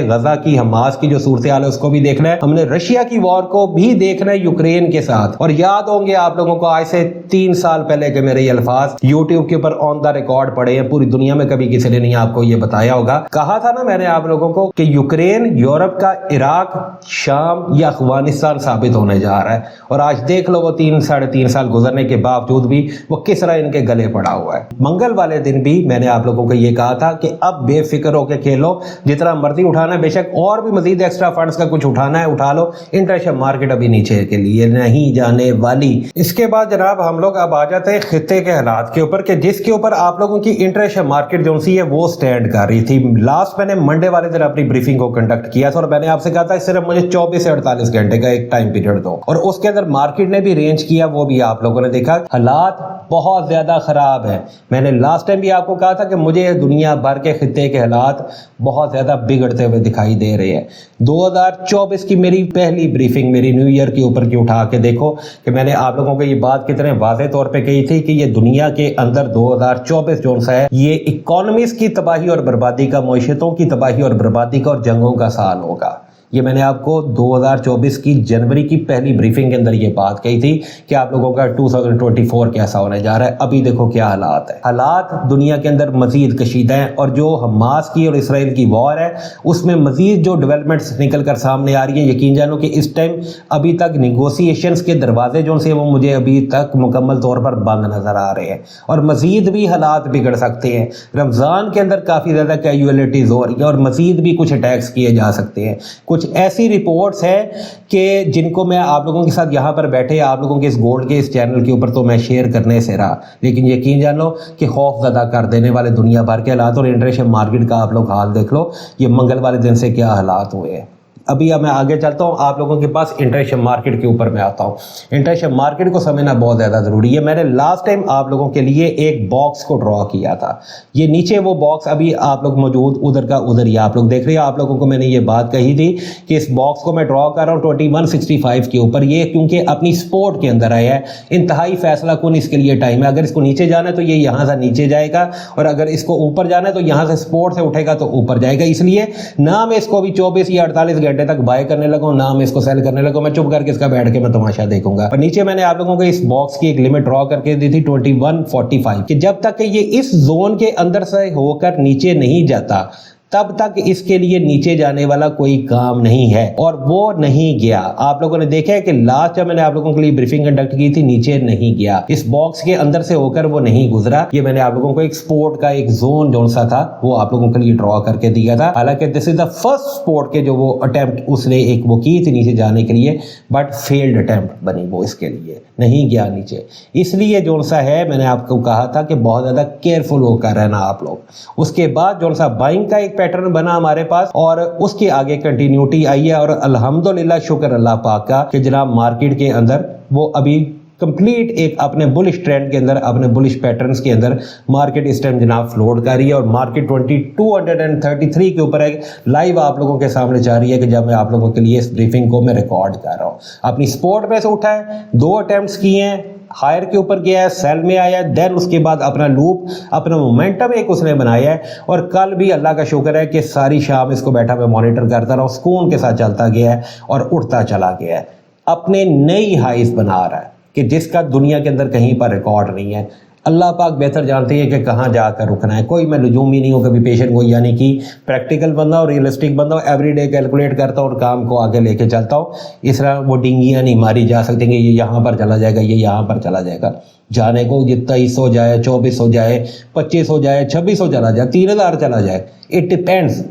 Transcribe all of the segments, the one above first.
غزہ کی حماس کی جو صورتحال ہے اس کو بھی دیکھنا ہے, ہم نے رشیا کی وار کو بھی دیکھنا ہے یوکرین کے ساتھ. اور یاد ہوں گے آپ لوگوں کو آج سے 3 سال پہلے کہ میرے یہ الفاظ یوٹیوب کے اوپر آن دا ریکارڈ پڑے ہیں, پوری دنیا میں کبھی کسی نے نہیں آپ کو یہ بتایا ہوگا. کہا تھا نا میں نے آپ لوگوں کو کہ یوکرین یورپ کا عراق, شام یا افغانستان ثابت ہونے جا رہا ہے, اور آج دیکھ لو وہ 3-3.5 سال گزرنے کے باوجود بھی وہ کس طرح ان کے گلے پڑا ہوا ہے. منگل والے دن بھی میں نے آپ لوگوں کو یہ کہا تھا کہ اب بے فکر ہو کے کھیلو, جتنا مرضی اٹھانا ہے, بے شک اور بھی مزید ایکسٹرا فنڈز کا کچھ اٹھانا ہے اٹھا لو, انٹرنیشنل مارکیٹ ابھی نیچے کے لیے نہیں جانے والی. اس کے بعد جناب ہم لوگ اب آ جاتے ہیں خطے کے حالات کے اوپر, کہ جس کے اوپر آپ لوگوں کی انٹرنیشنل مارکیٹ جو سی ہے وہ سٹینڈ کر رہی تھی. لاسٹ میں نے منڈے والے دن اپنی بریفنگ کو کنڈکٹ کیا تھا اور میں نے آپ سے کہا تھا صرف مجھے 24 سے 48 گھنٹے کا ایک ٹائم پیریڈ دو, اور اس کے اندر مارکیٹ نے بھی رینج کیا, وہ بھی آپ لوگوں نے دیکھا. حالات بہت زیادہ خراب ہیں. میں نے لاسٹ ٹائم بھی آپ کو کہا تھا کہ مجھے دنیا بھر کے خطے کے حالات بہت زیادہ بگڑتے ہوئے دکھائی دے رہے ہیں. 2024 کی میری پہلی بریفنگ میری نیو ایئر کے اوپر کی اٹھا کے دیکھو کہ میں نے آپ لوگوں کو یہ بات کتنے واضح طور پہ کہی تھی کہ یہ دنیا کے اندر 2024 جو سا ہے یہ اکانومیز کی تباہی اور بربادی کا, معیشتوں کی تباہی اور بربادی کا اور جنگوں کا سال ہوگا. یہ میں نے آپ کو 2024 کی جنوری کی پہلی بریفنگ کے اندر یہ بات کہی تھی کہ آپ لوگوں کا 2024 کیسا ہونے جا رہا ہے. ابھی دیکھو کیا حالات ہیں. حالات دنیا کے اندر مزید کشیدہ ہیں, اور جو حماس کی اور اسرائیل کی وار ہے اس میں مزید جو ڈیولپمنٹس نکل کر سامنے آ رہی ہیں, یقین جانو کہ اس ٹائم ابھی تک نیگوسیشنز کے دروازے جو سے وہ مجھے ابھی تک مکمل طور پر بند نظر آ رہے ہیں, اور مزید بھی حالات بگڑ سکتے ہیں. رمضان کے اندر کافی زیادہ کیجولیٹیز ہو رہی ہیں اور مزید بھی کچھ اٹیکس کیے جا سکتے ہیں. کچھ ایسی رپورٹس ہیں کہ جن کو میں آپ لوگوں کے ساتھ یہاں پر بیٹھے آپ لوگوں کے اس گولڈ کے اس چینل کے اوپر تو میں شیئر کرنے سے رہا, لیکن یقین جان لو کہ خوف زدہ کر دینے والے دنیا بھر کے حالات اور انٹرنیشنل مارکیٹ کا آپ لوگ حال دیکھ لو. یہ منگل والے دن سے کیا حالات ہوئے ہیں. ابھی میں آگے چلتا ہوں, آپ لوگوں کے پاس انٹرنیشنل مارکیٹ کے اوپر میں آتا ہوں. انٹرنیشنل مارکیٹ کو سمجھنا بہت زیادہ ضروری ہے. میں نے لاسٹ ٹائم آپ لوگوں کے لیے ایک باکس کو ڈرا کیا تھا. یہ نیچے وہ باکس ابھی آپ لوگ موجود ادھر کا ادھر ہی آپ لوگ دیکھ رہے ہیں. آپ لوگوں کو میں نے یہ بات کہی تھی کہ اس باکس کو میں ڈرا کر رہا ہوں 2165 کے اوپر. یہ کیونکہ اپنی سپورٹ کے اندر آیا ہے, انتہائی فیصلہ کن اس کے لیے ٹائم ہے. اگر اس کو نیچے جانا ہے تو یہ یہاں سے نیچے جائے گا, اور اگر اس کو اوپر جانا ہے تو یہاں سے سپورٹ سے اٹھے گا تو اوپر جائے گا. اس لیے نہ میں اس کو بھی 24 یا 48 گھنٹے تک بائی کرنے لگا, نہ میں اس کو سیل کرنے لگا. میں چپ کر کے اس کا بیٹھ کے میں تماشا دیکھوں گا. اور نیچے میں نے آپ لوگوں کو اس باکس کی ایک لمٹ ڈرا کر کے دی تھی 2145 کہ جب تک کہ یہ اس زون کے اندر سے ہو کر نیچے نہیں جاتا تب تک اس کے لیے نیچے جانے والا کوئی کام نہیں ہے, اور وہ نہیں گیا. آپ لوگوں نے دیکھا ہے کہ لاسٹ جب میں نے آپ لوگوں کے لیے بریفنگ کنڈکٹ کی تھی نیچے نہیں گیا, اس باکس کے اندر سے ہو کر وہ نہیں گزرا. یہ میں نے آپ لوگوں کو ایک سپورٹ کا ایک زون جو سا تھا وہ آپ لوگوں کے لیے ڈرا کر کے دیا تھا. حالانکہ دس از دا فرسٹ سپورٹ کے جو وہ اٹیمپٹ اس نے ایک وہ کی تھی نیچے جانے کے لیے, بٹ فیلڈ اٹیمپٹ بنی وہ, اس کے لیے نہیں گیا نیچے. اس لیے جو سا ہے میں نے آپ کو کہا تھا کہ بہت زیادہ کیئرفل ہو کر رہنا آپ لوگ. اس کے بعد جو سا بائنگ کا ایک پیٹرن بنا ہمارے پاس, اور اس کی آگے کنٹینیوٹی آئی ہے, اور الحمدللہ شکر اللہ پاک کا کہ جناب مارکیٹ کے اندر وہ ابھی کمپلیٹ ایک اپنے بلش ٹرینڈ کے اندر, اپنے بلش پیٹرنز کے اندر مارکیٹ اس ٹائم جناب فلوٹ کر رہی ہے. اور مارکیٹ 2233 کے اوپر ایک لائیو آپ لوگوں کے سامنے جا رہی ہے کہ جب میں آپ لوگوں کے لیے اس بریفنگ کو میں ریکارڈ کر رہا ہوں. اپنی سپورٹ میں سے اٹھا ہے, 2 اٹیمپٹس کیے ہیں, ہائر کے اوپر گیا ہے, سیل میں آیا ہے, دین اس کے بعد اپنا لوپ اپنا مومنٹم ایک اس نے بنایا ہے. اور کل بھی اللہ کا شکر ہے کہ ساری شام اس کو بیٹھا میں مانیٹر کرتا رہا ہوں, سکون کے ساتھ چلتا گیا ہے اور اٹھتا چلا گیا ہے, اپنے نئی ہائیز بنا رہا ہے کہ جس کا دنیا کے اندر کہیں پر ریکارڈ نہیں ہے. اللہ پاک بہتر جانتے ہیں کہ کہاں جا کر رکنا ہے. کوئی میں نجوم ہی نہیں ہوں, کبھی پیشن گوئی یعنی کہ پریکٹیکل بندہ اور ریئلسٹک بندہ ہوں. ایوری ڈے کیلکولیٹ کرتا ہوں اور کام کو آگے لے کے چلتا ہوں. اس طرح وہ ڈنگیاں نہیں ماری جا سکتی کہ یہ یہاں پر چلا جائے گا, یہ یہاں پر چلا جائے گا. جانے کو یہ 23 ہو جائے, 24 ہو جائے, 25 ہو جائے, 26 ہو چلا جائے, 3000 چلا جائے, اٹ ڈپینڈس.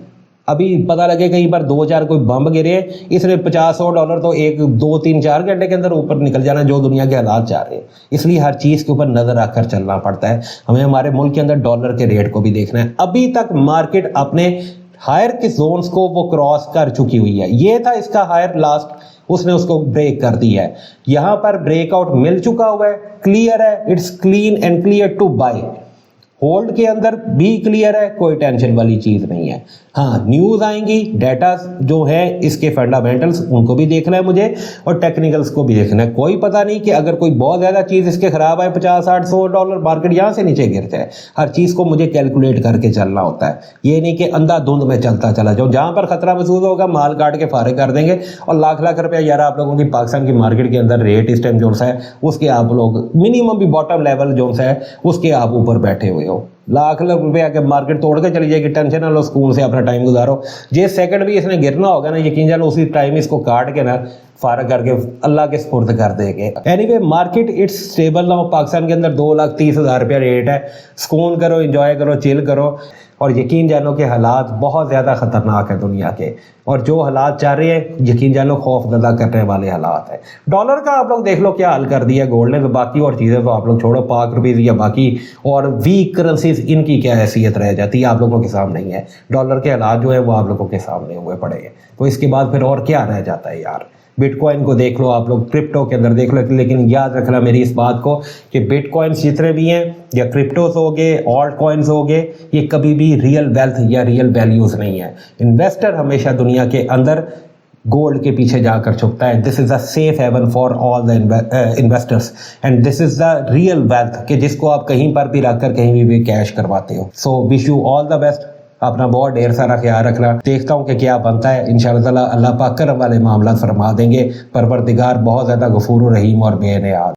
ابھی پتہ لگے کہیں پر 2-4 کوئی بمب گرے, اس نے $50-100 تو 1-2-3-4 گھنٹے کے اندر اوپر نکل جانا, جو دنیا کے حالات چاہ رہے ہیں. اس لیے ہر چیز کے اوپر نظر رکھ کر چلنا پڑتا ہے. ہمیں ہمارے ملک کے اندر ڈالر کے ریٹ کو بھی دیکھنا ہے. ابھی تک مارکیٹ اپنے ہائر کے زونز کو وہ کراس کر چکی ہوئی ہے. یہ تھا اس کا ہائر لاسٹ, اس نے اس کو بریک کر دیا ہے. یہاں پر بریک آؤٹ مل چکا ہوا ہے, کلیئر ہے, it's clean and clear to buy. Hold کے اندر بھی کلیئر ہے, کوئی ٹینشن والی چیز نہیں ہے. ہاں نیوز آئیں گی, ڈیٹا جو ہے اس کے فنڈامنٹلز ان کو بھی دیکھنا ہے مجھے, اور ٹیکنیکلز کو بھی دیکھنا ہے. کوئی پتہ نہیں کہ اگر کوئی بہت زیادہ چیز اس کے خراب آئے, $50-60-$100 مارکیٹ یہاں سے نیچے گر جائے. ہر چیز کو مجھے کیلکولیٹ کر کے چلنا ہوتا ہے, یہ نہیں کہ اندھا دھند میں چلتا چلا جاؤں. جہاں پر خطرہ محسوس ہوگا مال کاٹ کے فارغ کر دیں گے, اور لاکھ روپیہ یار آپ لوگوں کی پاکستان کی مارکیٹ کے اندر ریٹ اس ٹائم جو ہے اس کے آپ لوگ منیمم بھی باٹم لیول جو ہے اس کے آپ اوپر بیٹھے ہوئے ہو. لاکھ روپیہ کے مارکیٹ توڑ کے چلی جائے گی, ٹینشن نہ لو, سکون سے اپنا ٹائم گزارو. جس سیکنڈ بھی اس نے گرنا ہوگا نا, یقین جانو اسی ٹائم اس کو کاٹ کے نا فارغ کر کے اللہ کے سپرد کر دے گے. Anyway market it's stable نہ ہو. پاکستان کے اندر 2,30,000 روپیہ ریٹ ہے. سکون کرو, انجوائے کرو, چل کرو, اور یقین جانو کہ حالات بہت زیادہ خطرناک ہیں دنیا کے, اور جو حالات چاہ رہے ہیں یقین جانو خوف زدہ کرنے والے حالات ہیں. ڈالر کا آپ لوگ دیکھ لو کیا حل کر دیا گولڈ نے, تو باقی اور چیزیں تو آپ لوگ چھوڑو, پاک روپیز یا باقی اور ویک کرنسیز ان کی کیا حیثیت رہ جاتی ہے آپ لوگوں کے سامنے ہی ہے. ڈالر کے حالات جو ہیں وہ آپ لوگوں کے سامنے ہوئے پڑے ہیں, تو اس کے بعد پھر اور کیا رہ جاتا ہے یار. بٹ کوائن کو دیکھ لو آپ لوگ, کرپٹو کے اندر دیکھ لو, لیکن یاد رکھنا میری اس بات کو کہ بٹ کوائنس جتنے بھی ہیں یا کرپٹوز ہو گئے, آلٹ کوائنس ہو گئے, یہ کبھی بھی ریئل ویلتھ یا ریئل ویلیوز نہیں ہے. انویسٹر ہمیشہ دنیا کے اندر گولڈ کے پیچھے جا کر چھپتا ہے. This is a safe haven for all the investors, and this is the real wealth کہ جس کو آپ کہیں پر بھی رکھ کر کہیں بھی کیش کرواتے ہو. سو wish you all the best. اپنا بہت ڈھیر سارا خیال رکھنا. دیکھتا ہوں کہ کیا بنتا ہے. انشاءاللہ تعالی اللہ پاک کرم والے معاملات فرما دیں گے. پروردگار بہت زیادہ غفور و رحیم اور بے نیاز.